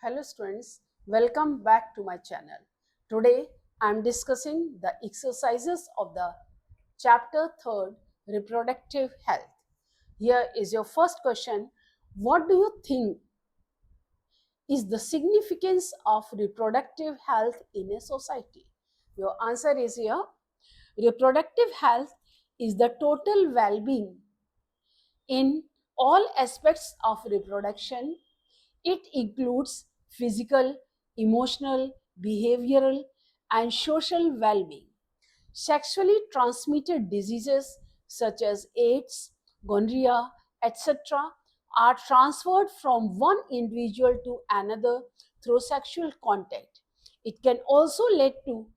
Hello students, welcome back to my channel. Today I am discussing the exercises of the chapter 3rd, reproductive health. Here is your first question. What do you think is the significance of reproductive health in a society? Your answer is here. Reproductive health is the total well-being in all aspects of reproduction. It includes physical, emotional, behavioral, and social well being. Sexually transmitted diseases such as AIDS, gonorrhea, etc., are transferred from one individual to another through sexual contact. It can also lead to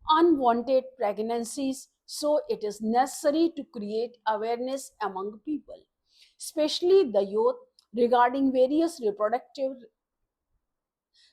unwanted pregnancies, so it is necessary to create awareness among people, especially the youth, regarding various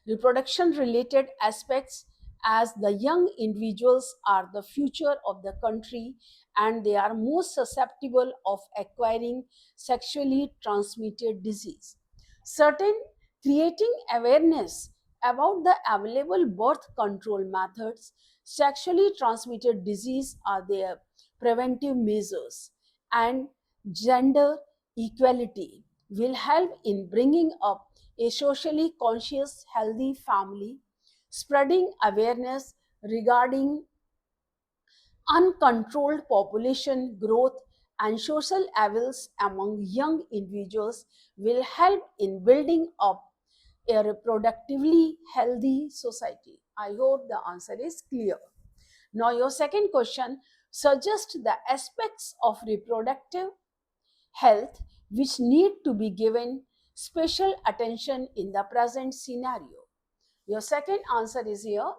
reproduction related aspects, as the young individuals are the future of the country and they are most susceptible of acquiring sexually transmitted disease. Certain creating awareness about the available birth control methods, sexually transmitted disease are their preventive measures, and gender equality will help in bringing up a socially conscious, healthy family, spreading awareness regarding uncontrolled population growth and social evils among young individuals will help in building up a reproductively healthy society. I hope the answer is clear. Now, your second question suggests the aspects of reproductive health which need to be given special attention in the present scenario. Your second answer is here.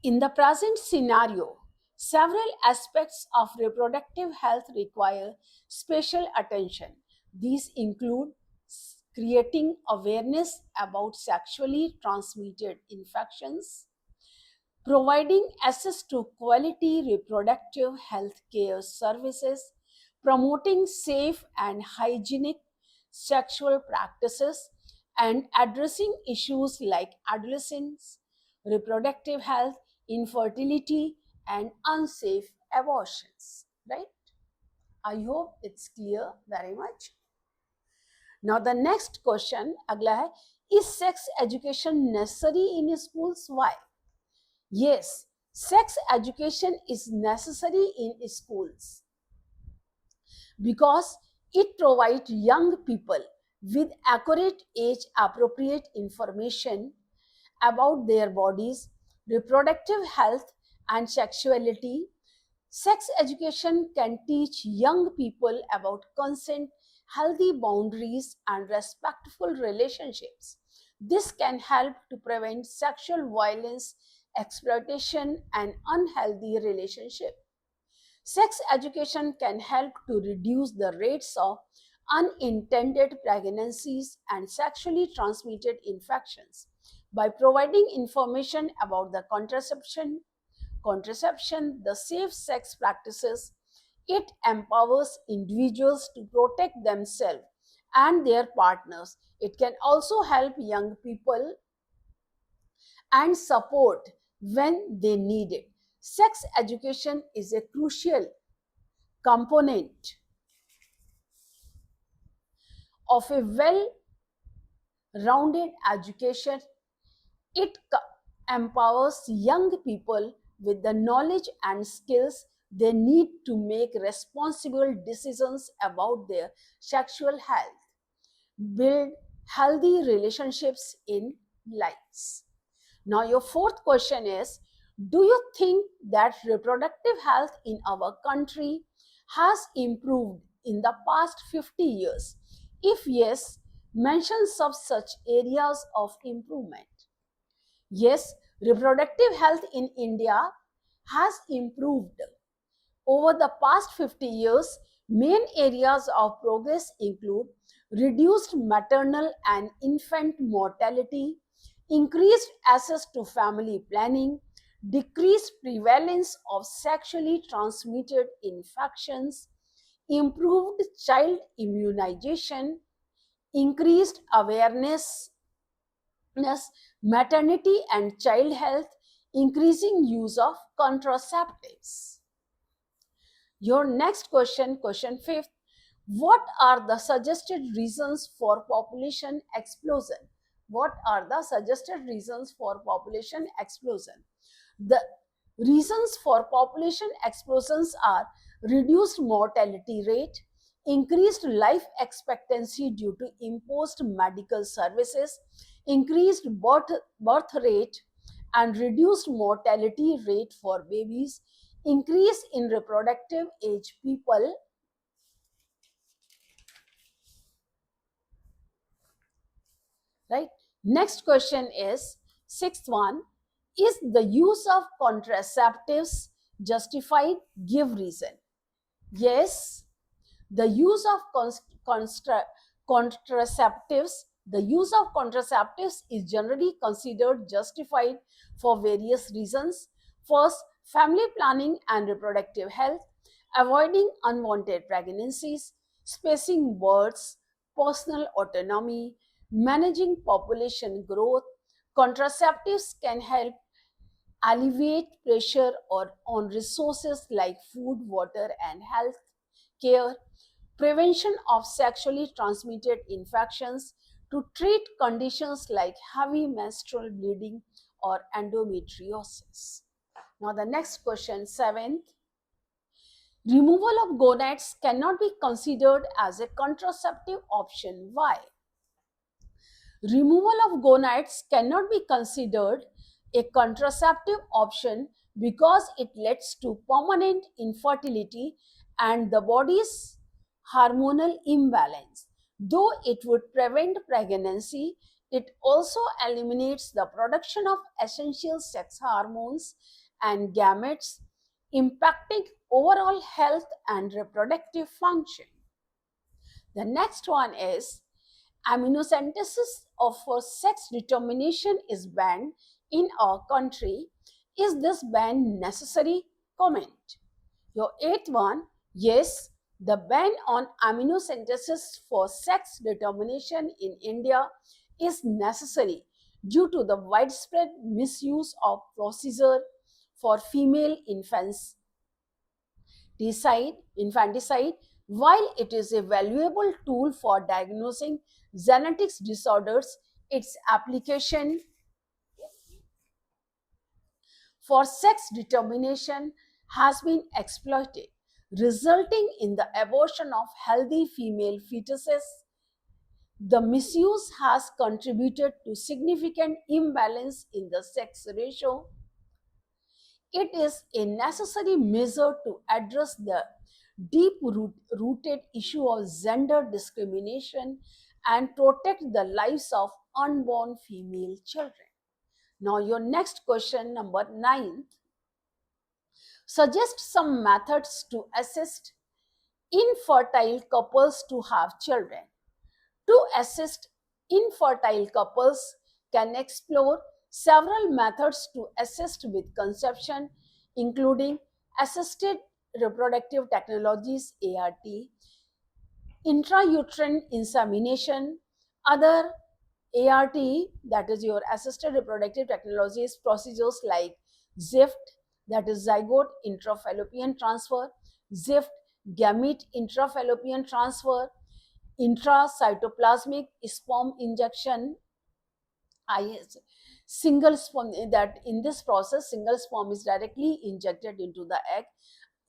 In the present scenario, several aspects of reproductive health require special attention. These include creating awareness about sexually transmitted infections, providing access to quality reproductive health care services, promoting safe and hygienic sexual practices, and addressing issues like adolescence, reproductive health, infertility, and unsafe abortions. Right? I hope it's clear very much. Now, the next question, अगला है, is sex education necessary in schools? Why? Yes, sex education is necessary in schools because it provides young people with accurate age appropriate information about their bodies, reproductive health, and sexuality. Sex education can teach young people about consent, healthy boundaries, and respectful relationships. This can help to prevent sexual violence, exploitation, and unhealthy relationship. Sex education can help to reduce the rates of unintended pregnancies and sexually transmitted infections by providing information about the contraception, the safe sex practices. It empowers individuals to protect themselves and their partners. It can also help young people and support when they need it. Sex education is a crucial component of a well rounded education. It empowers young people with the knowledge and skills they need to make responsible decisions about their sexual health, build healthy relationships in lives. Now, your fourth question is, do you think that reproductive health in our country has improved in the past 50 years? If yes, mention some such areas of improvement. Yes, reproductive health in India has improved. Over the past 50 years, main areas of progress include reduced maternal and infant mortality, increased access to family planning, decreased prevalence of sexually transmitted infections, improved child immunization, increased awareness maternity and child health, increasing use of contraceptives. Your next question, question fifth, what are the suggested reasons for population explosion? What are the suggested reasons for population explosion? The reasons for population explosions are reduced mortality rate, increased life expectancy due to imposed medical services, increased birth rate, and reduced mortality rate for babies, increase in reproductive age people. Right. Next question is sixth one. Is the use of contraceptives justified? Give reason. Yes, the use of contraceptives, the use of contraceptives is generally considered justified for various reasons. First, family planning and reproductive health, avoiding unwanted pregnancies, spacing births, personal autonomy, managing population growth. Contraceptives can help alleviate pressure on resources like food, water, and health care, prevention of sexually transmitted infections, to treat conditions like heavy menstrual bleeding or endometriosis. Now, the next question, seventh, removal of gonads cannot be considered as a contraceptive option. Why? Removal of gonads cannot be considered a contraceptive option because it leads to permanent infertility and the body's hormonal imbalance. Though it would prevent pregnancy, it also eliminates the production of essential sex hormones and gametes, impacting overall health and reproductive function. The next one is amniocentesis for sex determination is banned in our country. Is this ban necessary? Comment. Your eighth one, yes, the ban on amniocentesis for sex determination in India is necessary due to the widespread misuse of procedure for female infanticide, while it is a valuable tool for diagnosing genetics disorders, its application for sex determination has been exploited, resulting in the abortion of healthy female fetuses. The misuse has contributed to significant imbalance in the sex ratio. It is a necessary measure to address the deep-rooted issue of gender discrimination and protect the lives of unborn female children. Now, your next question, number 9. Suggest some methods to assist infertile couples to have children. To assist infertile couples can explore several methods to assist with conception, including assisted reproductive technologies ART, intrauterine insemination, other ART, that is your assisted reproductive technologies procedures like ZIFT, that is zygote intrafallopian transfer, ZIFT gamete intrafallopian transfer, intracytoplasmic sperm injection, IS, single sperm, that in this process single sperm is directly injected into the egg.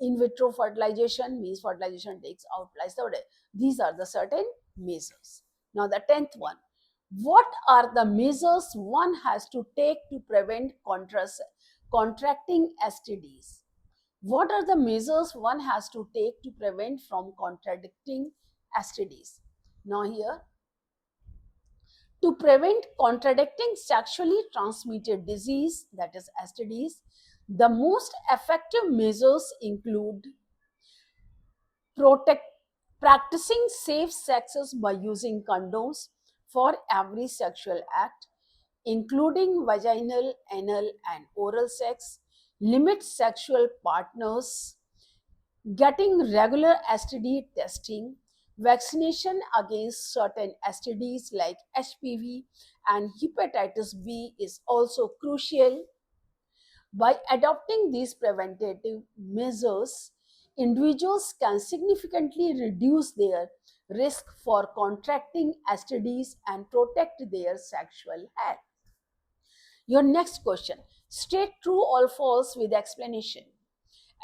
In vitro fertilization means fertilization takes out twice a day. These are the certain measures. Now the 10th one, what are the measures one has to take to prevent contracting STDs? What are the measures one has to take to prevent from contracting STDs? Now here, to prevent contracting sexually transmitted disease, that is STDs, the most effective measures include practicing safe sexes by using condoms for every sexual act, including vaginal, anal, and oral sex, limit sexual partners, getting regular STD testing, Vaccination against certain STDs like HPV and hepatitis B is also crucial. By adopting these preventative measures, individuals can significantly reduce their risk for contracting STDs and protect their sexual health. Your next question: state true or false with explanation.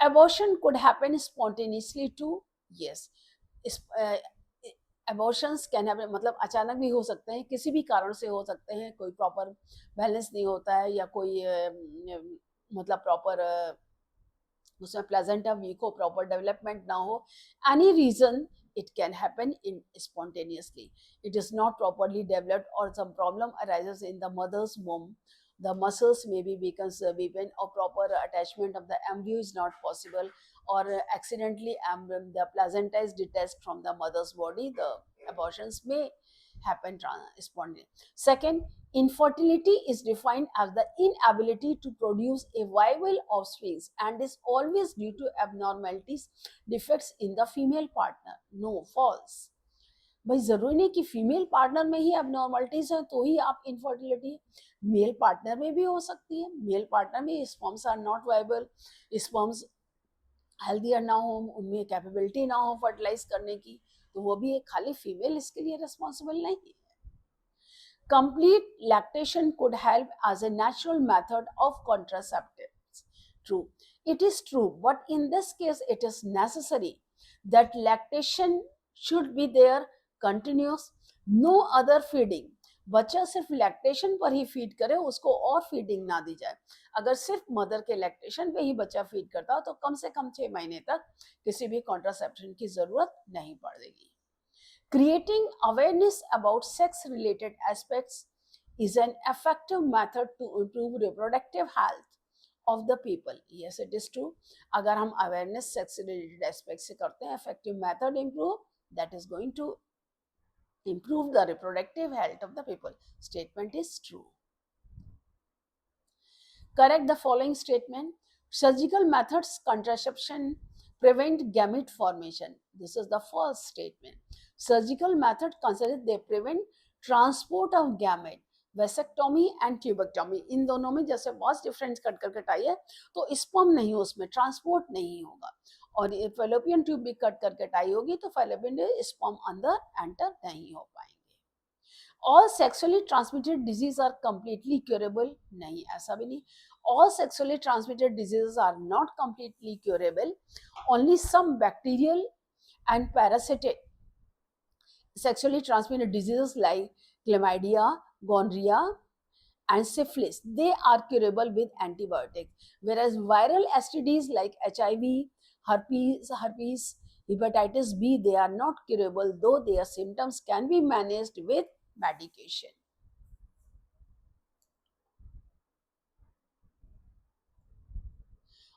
Abortion could happen spontaneously too. Yes. Abortions can happen, मतलब अचानक भी हो सकते हैं, किसी भी कारण से हो सकते हैं, कोई प्रॉपर बैलेंस नहीं होता है या कोई मतलब प्रॉपर उसमें प्लेजेंटा वीक हो, प्रॉपर डेवलपमेंट ना हो, any reason it can happen in spontaneously. It is not properly developed or some problem arises in the mother's womb. The muscles may be weakened or proper attachment of the embryo is not possible, or accidentally the placenta is detached from the mother's body. The abortions may happen spontaneously. Second, infertility is defined as the inability to produce a viable offspring and is always due to abnormalities, defects in the female partner. No, false. भाई जरूरी नहीं कि female partner में ही abnormalities है तो ही आप infertility, mail partner में भी हो सकती है। मेल पार्टनर में sperms are not viable, sperms healthier ना हो, उनमें कैपेबिलिटी ना हो फर्टिलाइज करने की, तो वो भी एक खाली फीमेल इसके लिए रिस्पॉन्सिबल नहीं है। Complete lactation could help as a natural method of contraceptives. True. It is true, but in this case, it is necessary that lactation should be there continuous, no other feeding. बच्चा सिर्फ lactation पर ही feed करे, उसको और feeding ना दी जाए। अगर सिर्फ मदर के लैक्टेशन पे ही बच्चा फीड करता हो तो कम से कम 6 महीने तक किसी भी कॉन्ट्रासेप्शन की जरूरत नहीं पड़ेगी। Creating awareness about sex related aspects is an effective method to improve reproductive health of the people. Yes, it is true. अगर हम awareness sex related aspects से करते हैं, effective method improve, that is going to improve the reproductive health of the people. Statement is true. Correct the following statement. Surgical methods contraception prevent gamete formation. This is the false statement. Surgical method considered they prevent transport of gamete. Vasectomy and tubectomy, इन दोनों में जैसे बहुत difference cut कर कटाई है तो sperm नहीं, उसमें ट्रांसपोर्ट नहीं होगा, और फेलोपियन ट्यूब भी कट कर कटाई होगी तो फेलोपियन स्पर्म अंदर एंटर नहीं हो पाएंगे। All sexually transmitted disease are completely curable, नहीं, ऐसा भी नहीं। All sexually transmitted diseases are not completely curable. Only some bacterial and parasitic sexually transmitted diseases like chlamydia, gonorrhea, and syphilis, they are curable with antibiotics. Whereas viral STDs like HIV, herpes, hepatitis B, they are not curable, though their symptoms can be managed with medication.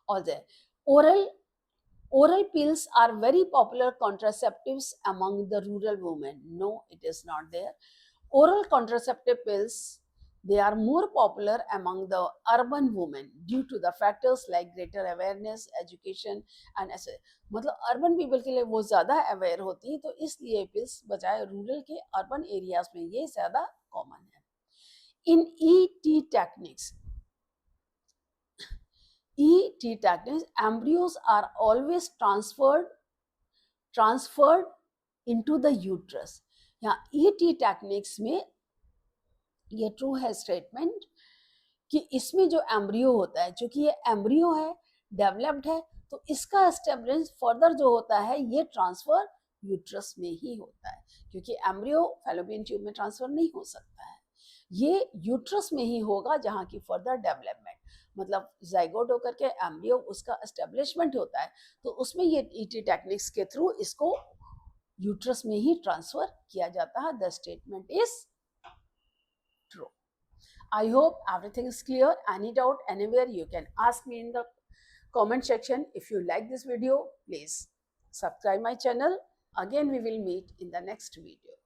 Or there, oral pills are very popular contraceptives among the rural women. No, it is not there. Oral contraceptive pills, they are more popular among the urban women due to the factors like greater awareness, education and ऐसे, मतलब urban people के लिए वो ज़्यादा aware होती है, तो इसलिए पिल्स बजाय रूरल के अर्बन एरियाज में ये ज़्यादा कॉमन है। इन ET techniques, embryos are always transferred into the uterus. यहाँ ET techniques में ये ट्रू है स्टेटमेंट कि इसमें जो एम्ब्रियो होता है, चूंकि ये एम्ब्रियो है, डेवलप्ड है, तो इसका एस्टेब्लिश फर्दर जो होता है ये ट्रांसफर यूट्रस में ही होता है, क्योंकि एम्ब्रियो फैलोपियन ट्यूब में ट्रांसफर नहीं हो सकता है, ये यूट्रस में ही होगा जहाँ की फर्दर डेवलपमेंट, मतलब जाइगोट होकर के एम्ब्रियो उसका एस्टेब्लिशमेंट होता है, तो उसमें ये ET टेक्निक्स के थ्रू इसको यूट्रस में ही ट्रांसफर किया जाता है। The statement is true. I hope everything is clear. Any doubt anywhere, you can ask me in the comment section. If you like this video, please subscribe my channel. Again, we will meet in the next video.